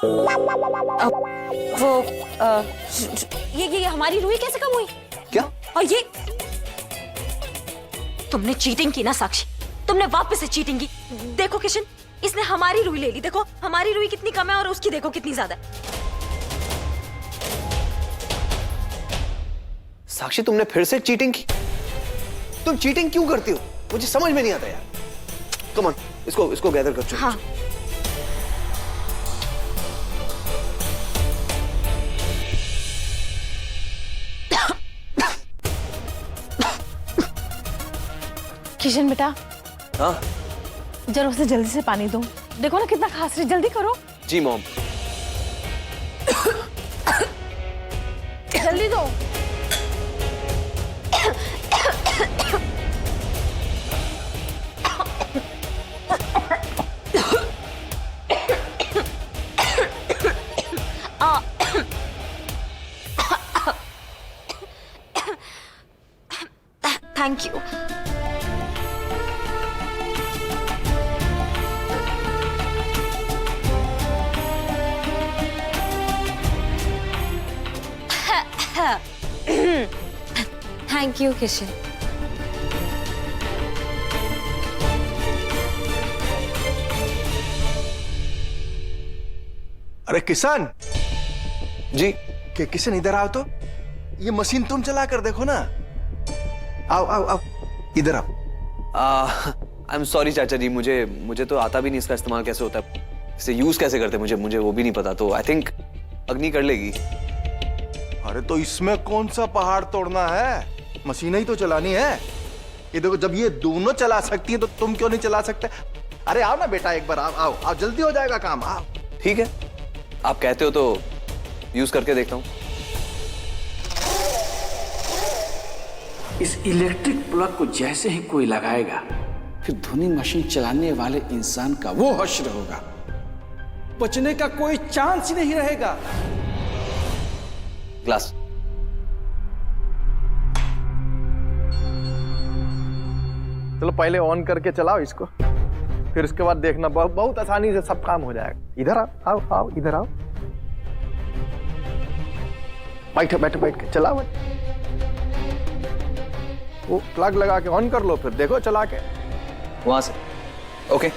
वो ये हमारी रूही कैसे कम हुई? क्या? और ये तुमने चीटिंग की ना साक्षी, तुमने वापस से चीटिंग की। देखो किशन, इसने हमारी रूही ले ली। देखो हमारी रूही कितनी कम है और उसकी देखो कितनी ज्यादा। साक्षी तुमने फिर से चीटिंग की? तुम चीटिंग क्यों करती हो? मुझे समझ में नहीं आता यार। कम ऑन, इसको गैदर कर चुके। हाँ। किशन बेटा, हाँ जरा उसे जल्दी से पानी दो। देखो ना कितना खांस रही, जल्दी करो। जी मॉम। जल्दी दो। Thank you. Thank you Kishan. अरे किशन जी किशन इधर आओ तो। ये मशीन तुम चला कर देखो ना। आओ आओ आओ, इधर आओ। आई एम सॉरी चाचा जी, मुझे तो आता भी नहीं इसका इस्तेमाल कैसे होता है, इसे यूज कैसे करते हैं मुझे वो भी नहीं पता। तो आई थिंक अग्नि कर लेगी। अरे तो इसमें कौन सा पहाड़ तोड़ना है, मशीन ही तो चलानी है। ये देखो, जब ये दोनों चला सकती है तो तुम क्यों नहीं चला सकते? अरे आओ ना बेटा, एक बार आओ आओ आओ, जल्दी हो जाएगा काम। आओ। ठीक है, आप कहते हो तो यूज करके देखता हूँ। इस इलेक्ट्रिक प्लग को जैसे ही कोई लगाएगा, फिर धुनी मशीन चलाने वाले इंसान का वो हश्र होगा, बचने का कोई चांस ही नहीं रहेगा। ग्लास। चलो पहले ऑन करके चलाओ इसको, फिर उसके बाद देखना बहुत आसानी से सब काम हो जाएगा। इधर आओ आओ आओ, इधर आओ। बैठो बैठो बैठ के चलाओ। वो प्लग लगा के ऑन कर लो, फिर देखो चला के। वहां से ओके।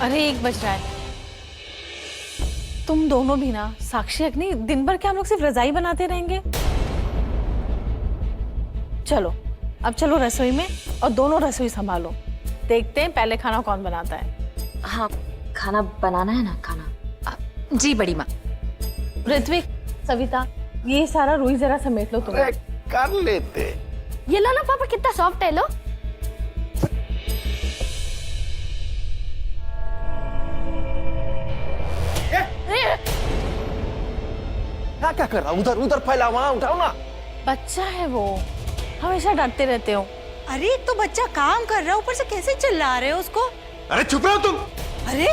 अरे 1 बज रहा है। तुम दोनों भी ना, साक्षी अग्नि, दिन भर क्या हम लोग सिर्फ रजाई बनाते रहेंगे? चलो अब चलो रसोई में और दोनों रसोई संभालो। देखते हैं पहले खाना कौन बनाता है। हाँ, खाना बनाना है ना, खाना। जी बड़ी माँ। ऋत्विक, सविता, ये सारा रूही जरा समेट लो तुम। कर लेते। ये लो ना पापा, कितना सॉफ्ट है। लो क्या कर रहा? उधर उधर फैला, वहां उठाओ ना। बच्चा है वो, हमेशा डांटते रहते हो। अरे तो बच्चा काम कर रहा है, ऊपर से कैसे चिल्ला रहे हो उसको? अरे चुप रहो तुम। अरे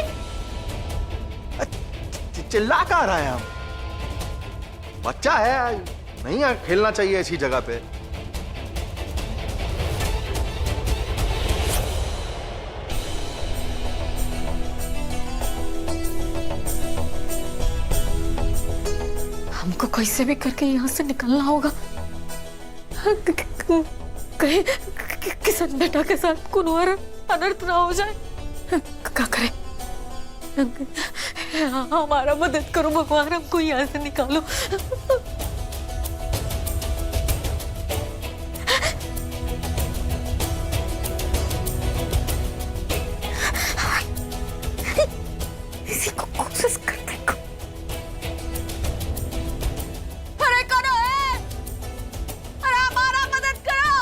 चिल्ला कहाँ रहा है? हम बच्चा है, नहीं है, खेलना चाहिए ऐसी जगह पे। हमको कैसे भी करके यहाँ से निकलना होगा। कहीं किशन बेटा के साथ कुनवर अनर्थ ना हो जाए। क्या करें? हमारा मदद करो भगवान, हमको यहाँ से निकालो। इसी को कोशिश करते को। अरे करो, अरे हमारा मदद करो।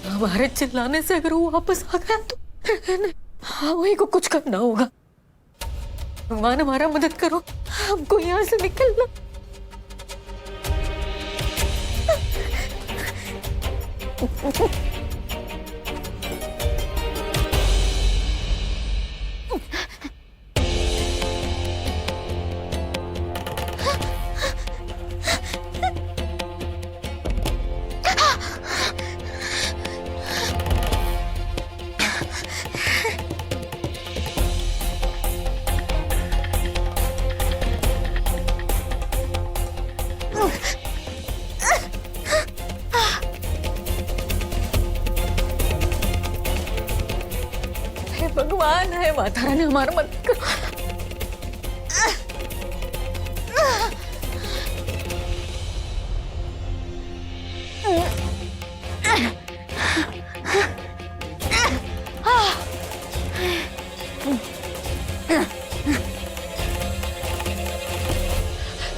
हमारे चिल्लाने से अगर वो वापस आ गया तो हाँ, वही को कुछ करना होगा। भगवान हमारा मदद करो, हमको यहाँ से निकलना। हे भगवान, है माता रानी हमारा मदद करो।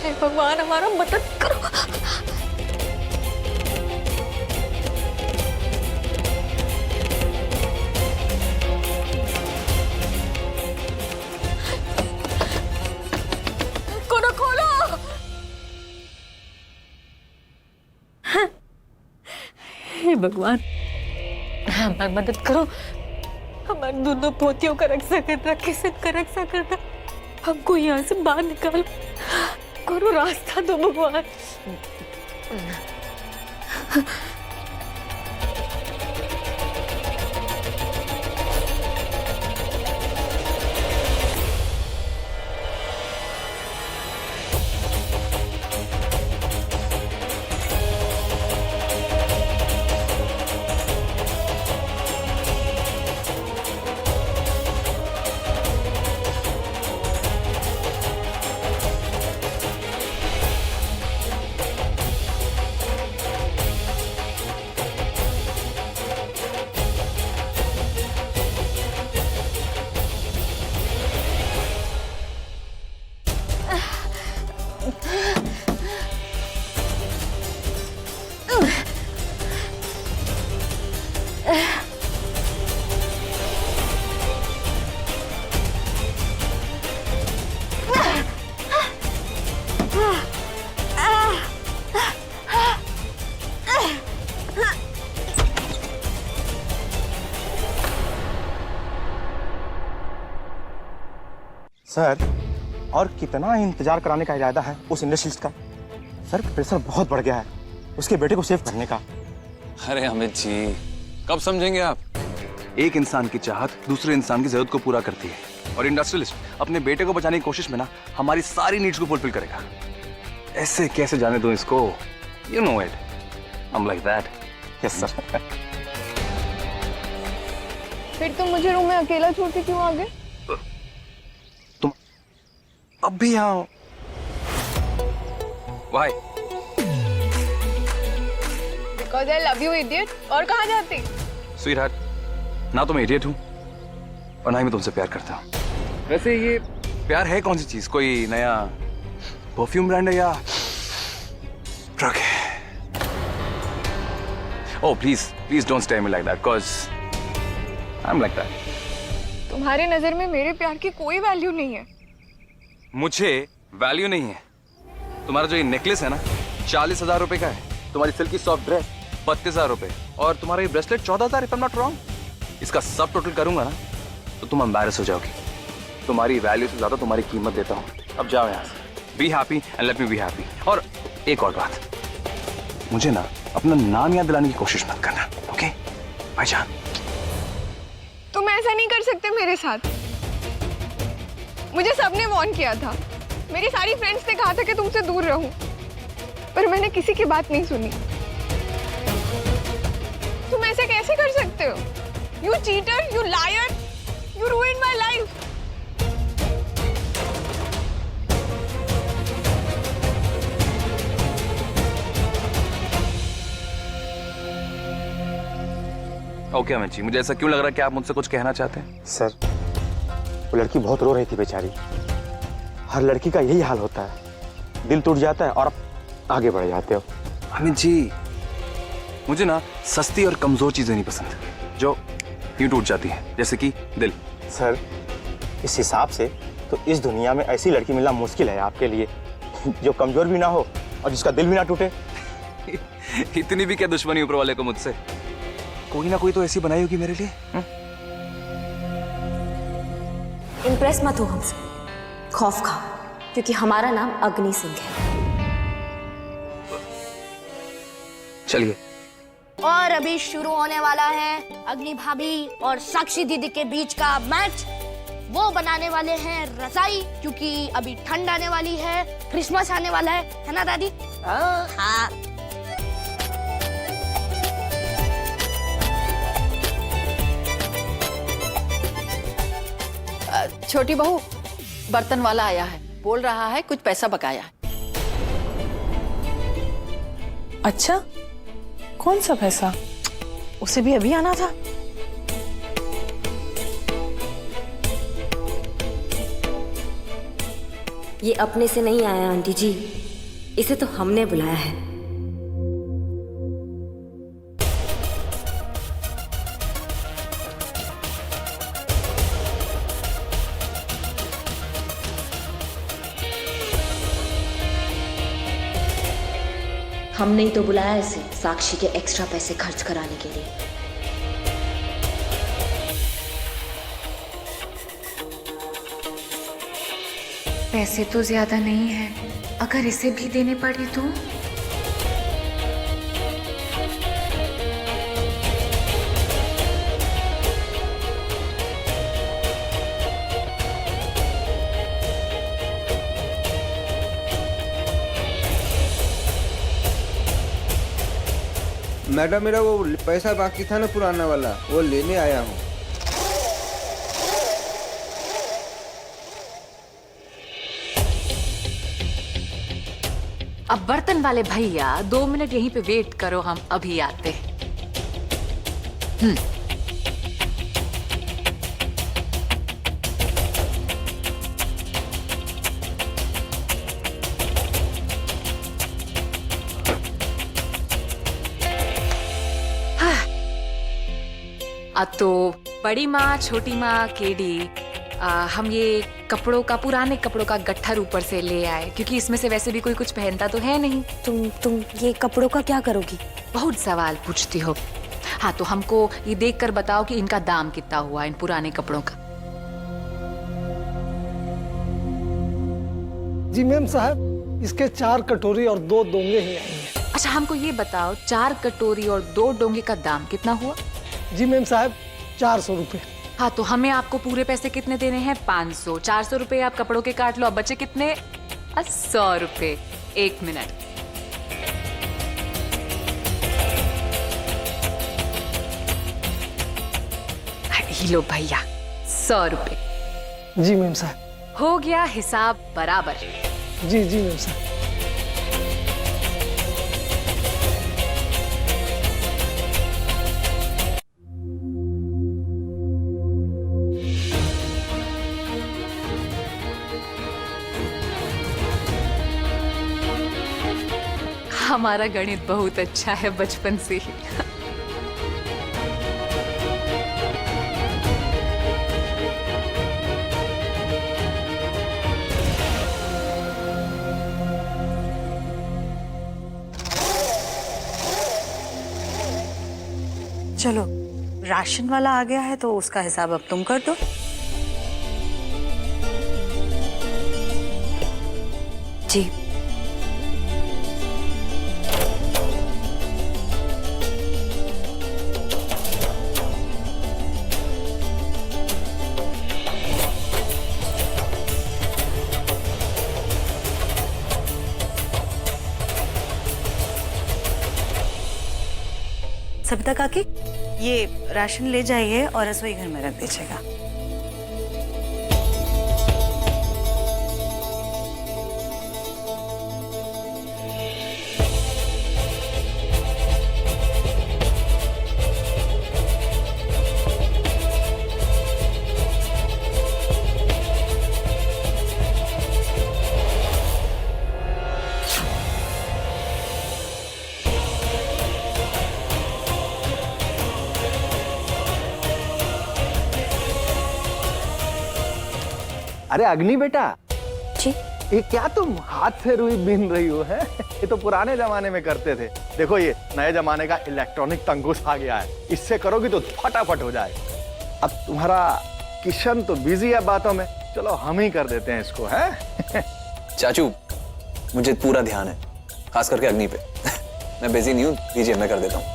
हे भगवान हमारा मदद करो। खोलो खोलो। हे भगवान हमारी मदद करो, हमारे दोनों पोतियों का रक्षा करना, किसन का रक्षा करना, हमको यहाँ से बाहर निकालो, करो रास्ता दो भगवान। सर, और कितना इंतजार कराने का इरादा है उस इंडस्ट्रियलिस्ट का? सर, प्रेशर बहुत बढ़ गया है उसके बेटे को सेव करने का। अरे अमित जी, कब समझेंगे आप? एक इंसान की चाहत दूसरे इंसान की जरूरत को पूरा करती है, और इंडस्ट्रियलिस्ट अपने बेटे को बचाने की कोशिश में ना हमारी सारी नीड्स को फुलफिल करेगा। ऐसे कैसे जाने दो इसको? You know it, I am like that. Yes sir. फिर तुम मुझे रूम में अकेला छोड़ के क्यों आ गए? तुम अब भी यहाँ हो? Why? Because I love you, idiot. और कहाँ जाती? Sweetheart, ना तो मैं इडियट हूँ और ना ही मैं तुमसे प्यार करता हूँ। वैसे ये प्यार है कौन सी चीज? कोई नया परफ्यूम ब्रांड है या ड्रग है? Oh please, please don't stare me like that, cause I'm like that. तुम्हारी नजर में मेरे प्यार की कोई वैल्यू नहीं है। मुझे वैल्यू नहीं है। तुम्हारा जो ये नेकलेस है ना 40,000 रुपए का है, तुम्हारी सिल्की सॉफ्ट ड्रेस 32,000 रुपए, और तुम्हारा ये bracelet 14,000 if I am not wrong. इसका सब टोटल करूंगा ना तो तुम एम्बैरेस हो जाओगी। तुम्हारी वैल्यू से ज्यादा तुम्हारी कीमत देता हूँ। अब जाओ यहाँ से। Be happy and let me be happy. और एक और बात, मुझे ना अपना नाम याद दिलाने की कोशिश मत करना, ओके भाईजान? तुम ऐसा नहीं कर सकते मेरे साथ। मुझे सबने वार्न किया था, मेरी सारी फ्रेंड्स ने कहा था कि तुमसे दूर रहूं, पर मैंने किसी की बात नहीं सुनी। तुम ऐसे कैसे कर सकते हो? You cheater, you liar, you ruined my life. Okay Amit ji, मुझे ऐसा क्यों लग रहा है कि आप मुझसे कुछ कहना चाहते हैं? सर, वो लड़की बहुत रो रही थी बेचारी। हर लड़की का यही हाल होता है, दिल टूट जाता है और आप आगे बढ़ जाते हो। अमित जी, मुझे ना सस्ती और कमजोर चीजें नहीं पसंद जो यूं टूट जाती है, जैसे कि दिल। सर, इस हिसाब से तो इस दुनिया में ऐसी लड़की मिलना मुश्किल है आपके लिए, जो कमजोर भी ना हो और जिसका दिल भी ना टूटे। इतनी भी क्या दुश्मनी ऊपर वाले को मुझसे? कोई ना कोई तो ऐसी बनाई होगी मेरे लिए। इम्प्रेस मत हो हमसे, खौफ खाओ, क्योंकि हमारा नाम अग्नि सिंह है। चलिए। और अभी शुरू होने वाला है अग्नि भाभी और साक्षी दीदी के बीच का मैच। वो बनाने वाले हैं रजाई, क्योंकि अभी ठंड आने वाली है, क्रिसमस आने वाला है ना दादी? हाँ। छोटी बहू, बर्तन वाला आया है, बोल रहा है कुछ पैसा बकाया है। अच्छा, कौन सा पैसा? उसे भी अभी आना था। ये अपने से नहीं आया आंटी जी, इसे तो हमने बुलाया है। हमने ही तो बुलाया इसे साक्षी के एक्स्ट्रा पैसे खर्च कराने के लिए। पैसे तो ज्यादा नहीं है, अगर इसे भी देने पड़े तो? मैडम, मेरा वो पैसा बाकी था ना पुराना वाला, वो लेने आया हूँ। अब बर्तन वाले भैया 2 मिनट यहीं पे वेट करो, हम अभी आते हैं। अब तो बड़ी माँ, छोटी माँ, केडी, हम ये कपड़ों का, पुराने कपड़ों का गट्ठर ऊपर से ले आए, क्योंकि इसमें से वैसे भी कोई कुछ पहनता तो है नहीं। तुम ये कपड़ों का क्या करोगी? बहुत सवाल पूछती हो। हाँ, तो हमको ये देखकर बताओ कि इनका दाम कितना हुआ, इन पुराने कपड़ों का। जी मैम साहब, इसके 4 कटोरी और 2 डोंगे ही आएंगे। अच्छा, हमको ये बताओ 4 कटोरी और 2 डोंगे का दाम कितना हुआ? जी मैम साहब, 400 रुपए। हाँ, तो हमें आपको पूरे पैसे कितने देने हैं? 500। 400 रुपए आप कपड़ों के काट लो, अब बचे कितने? 100 रुपए। 1 मिनट। ही लो भैया, 100 रुपए। जी मैम साहब। हो गया हिसाब बराबर। जी जी मैम साहब। हमारा गणित बहुत अच्छा है बचपन से ही। चलो, राशन वाला आ गया है तो उसका हिसाब अब तुम कर दो। जी। सविता काकी, ये राशन ले जाइए और रसोई घर में रख दीजिएगा। अरे अग्नि बेटा, जी ये क्या तुम हाथ से रुई बीन रही हो है? ये तो पुराने जमाने में करते थे। देखो ये नए जमाने का इलेक्ट्रॉनिक तंगुस आ गया है, इससे करोगी तो फटाफट हो जाएगा। अब तुम्हारा किशन तो बिजी है बातों में, चलो हम ही कर देते हैं इसको, हैं? चाचू मुझे पूरा ध्यान है, खास करके अग्नि पे। मैं बिजी नहीं हूँ, दीजिए मैं कर देता हूँ।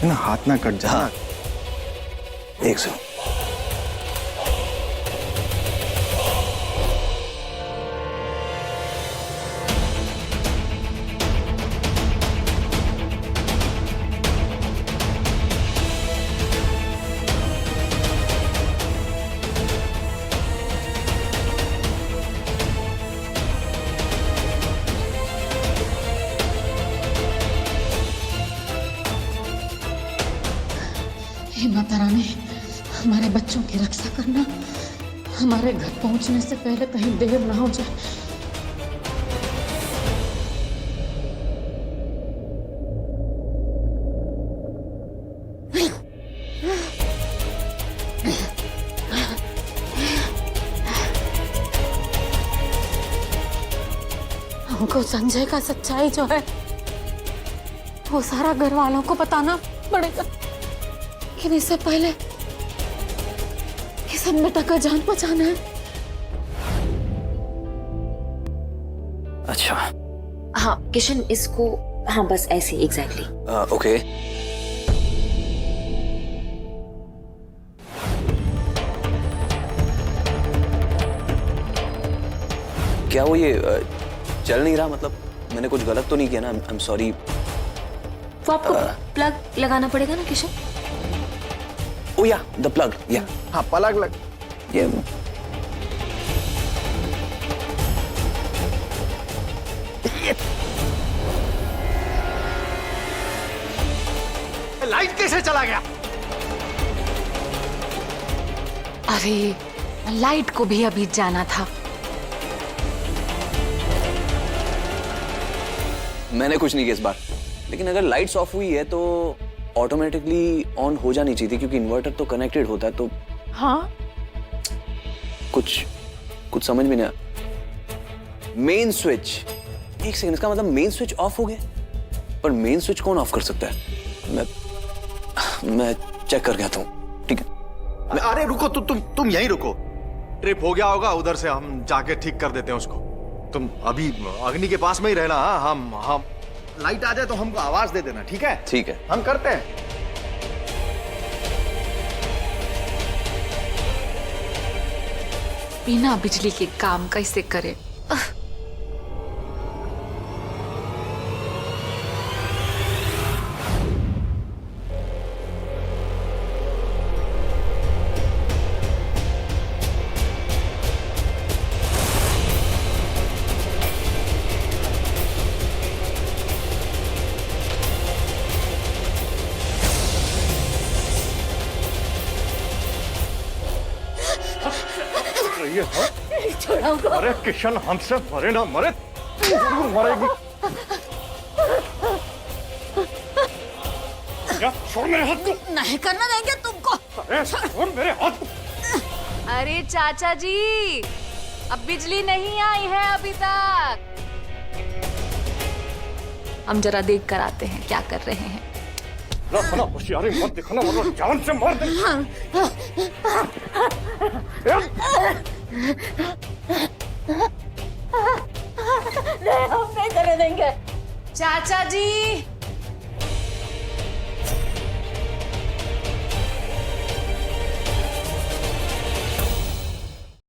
ना हाथ ना कट जा। 100। हे माता रानी, हमारे बच्चों की रक्षा करना, हमारे घर पहुंचने से पहले कहीं देर ना हो जाए। हमको संजय का सच्चाई जो है वो सारा घर वालों को बताना पड़ेगा, लेकिन इससे पहले ये सब बेटा का जान बचाना है। अच्छा हाँ किशन, इसको हाँ बस ऐसे एग्जैक्टली। ओके। क्या वो ये चल नहीं रहा? मतलब मैंने कुछ गलत तो नहीं किया ना? I am sorry. वो आपको प्लग लगाना पड़ेगा ना Kishan? Oh yeah, the plug. Yeah. हाँ प्लग लग। Yeah. लाइट कैसे चला गया? अरे लाइट को भी अभी जाना था। मैंने कुछ नहीं किया इस बार, लेकिन अगर लाइट्स ऑफ हुई है तो ऑटोमेटिकली ऑन हो जानी चाहिए थी, क्योंकि इन्वर्टर तो कनेक्टेड होता है। तो हाँ कुछ समझ में नहीं आया। मेन स्विच, एक सेकंड, इसका मतलब मेन स्विच ऑफ हो गया? पर मेन स्विच कौन ऑफ कर सकता है? मैं चेक करके आता हूँ, ठीक है? अरे रुको, तुम यहीं रुको। ट्रिप हो गया होगा उधर से, हम जाके ठीक कर देते हैं उसको। तुम अभी अग्नि के पास में ही रहना। हाँ हम लाइट आ जाए तो हमको आवाज दे देना, ठीक है? ठीक है, हम करते हैं। बिना बिजली के काम कैसे करे? अरे किशन, हमसे मरे ना मरे, जरूर मरेगी। क्या? छोड़ मेरे हाथ को। नहीं करना देंगे तुमको। अरे छोड़ मेरे हाथ को। अरे चाचा जी, अब बिजली नहीं आई है अभी तक। हम जरा देख कर आते हैं क्या कर रहे हैं। ना होशियारी मत दिखाना वरना जान से मार दे। नहीं, हम नहीं करने देंगे। चाचा जी